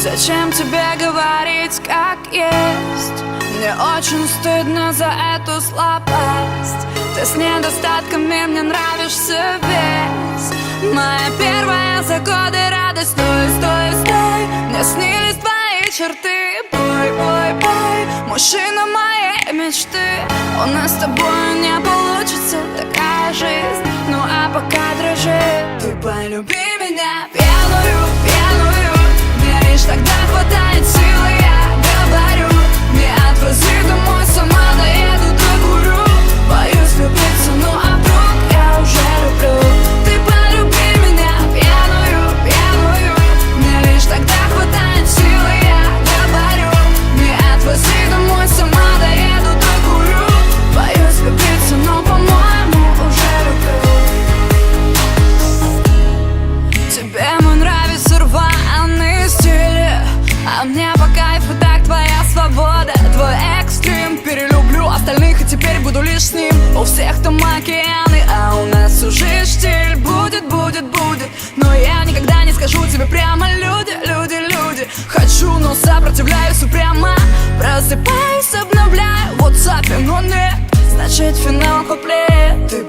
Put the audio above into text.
Зачем тебе говорить, как есть? Мне очень стыдно за эту слабость. Ты с недостатками, мне нравишься весь. Моя первая за годы радость. Стой, стой, стой, мне снились твои черты. Бой, бой, бой, мужчина моей мечты. У нас с тобой не получится такая жизнь. Ну а пока дрожи, ты полюби меня пьяную, пьяную. Мне лишь тогда хватает силы, я говорю. Не отвози домой, сама доеду, докурю. Боюсь влюбиться, ну а вдруг я уже люблю. Ты полюби меня пьяную, пьяную. Мне лишь тогда хватает силы, я говорю. Не отвози домой, сама доеду, докурю. Боюсь влюбиться, но по-моему уже люблю. Тебе мой нравится рваный стиль, а мне по кайфу так твоя свобода. Твой экстрим перелюблю остальных, и теперь буду лишь с ним. У всех там океаны, а у нас уже штиль. Будет, будет, будет, но я никогда не скажу тебе прямо. Люди, люди, люди, хочу, но сопротивляюсь упрямо. Просыпаюсь, обновляю в WhatsApp, но нет, значит финал куплет. Ты